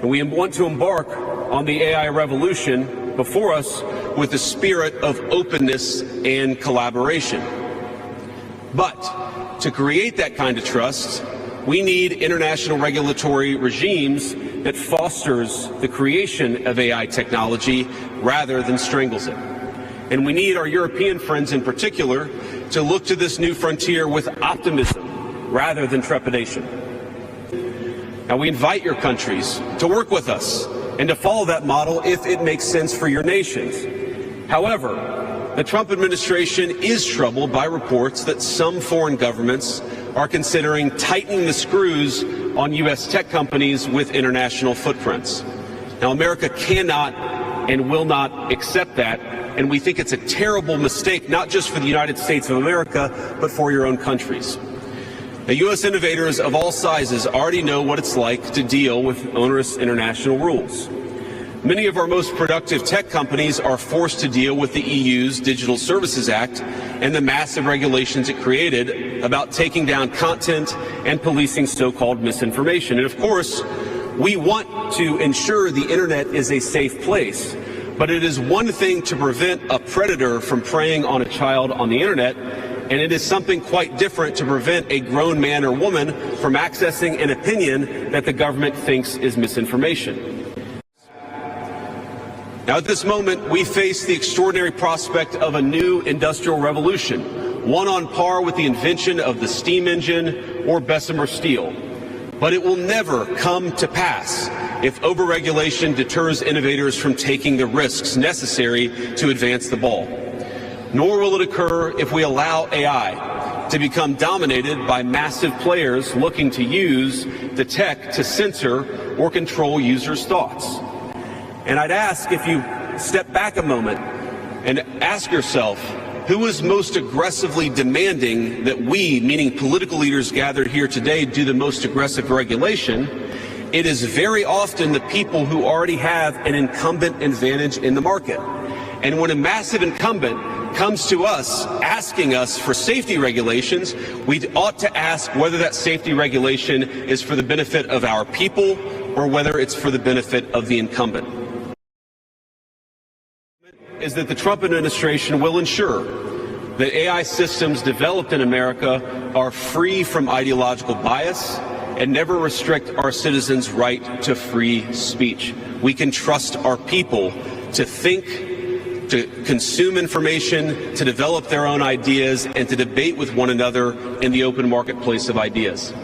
And we want to embark on the AI revolution before us with a spirit of openness and collaboration. But to create that kind of trust, we need international regulatory regimes that fosters the creation of AI technology rather than strangles it. And we need our European friends in particular to look to this new frontier with optimism rather than trepidation. Now, we invite your countries to work with us and to follow that model if it makes sense for your nations. However, the Trump administration is troubled by reports that some foreign governments are considering tightening the screws on U.S. tech companies with international footprints. Now, America cannot and will not accept that, and we think it's a terrible mistake, not just for the United States of America, but for your own countries. Now, U.S. innovators of all sizes already know what it's like to deal with onerous international rules. Many of our most productive tech companies are forced to deal with the EU's Digital Services Act and the massive regulations it created about taking down content and policing so-called misinformation. And of course, we want to ensure the internet is a safe place, but it is one thing to prevent a predator from preying on a child on the internet, and it is something quite different to prevent a grown man or woman from accessing an opinion that the government thinks is misinformation. Now, at this moment, we face the extraordinary prospect of a new industrial revolution, one on par with the invention of the steam engine or Bessemer steel. But it will never come to pass if overregulation deters innovators from taking the risks necessary to advance the ball. Nor will it occur if we allow AI to become dominated by massive players looking to use the tech to censor or control users' thoughts. And I'd ask if you step back a moment and ask yourself, who is most aggressively demanding that we, meaning political leaders gathered here today, do the most aggressive regulation? It is very often the people who already have an incumbent advantage in the market. And when a massive incumbent comes to us asking us for safety regulations, we ought to ask whether that safety regulation is for the benefit of our people or whether it's for the benefit of the incumbent. Is that the Trump administration will ensure that AI systems developed in America are free from ideological bias and never restrict our citizens' right to free speech. We can trust our people to think, to consume information, to develop their own ideas, and to debate with one another in the open marketplace of ideas.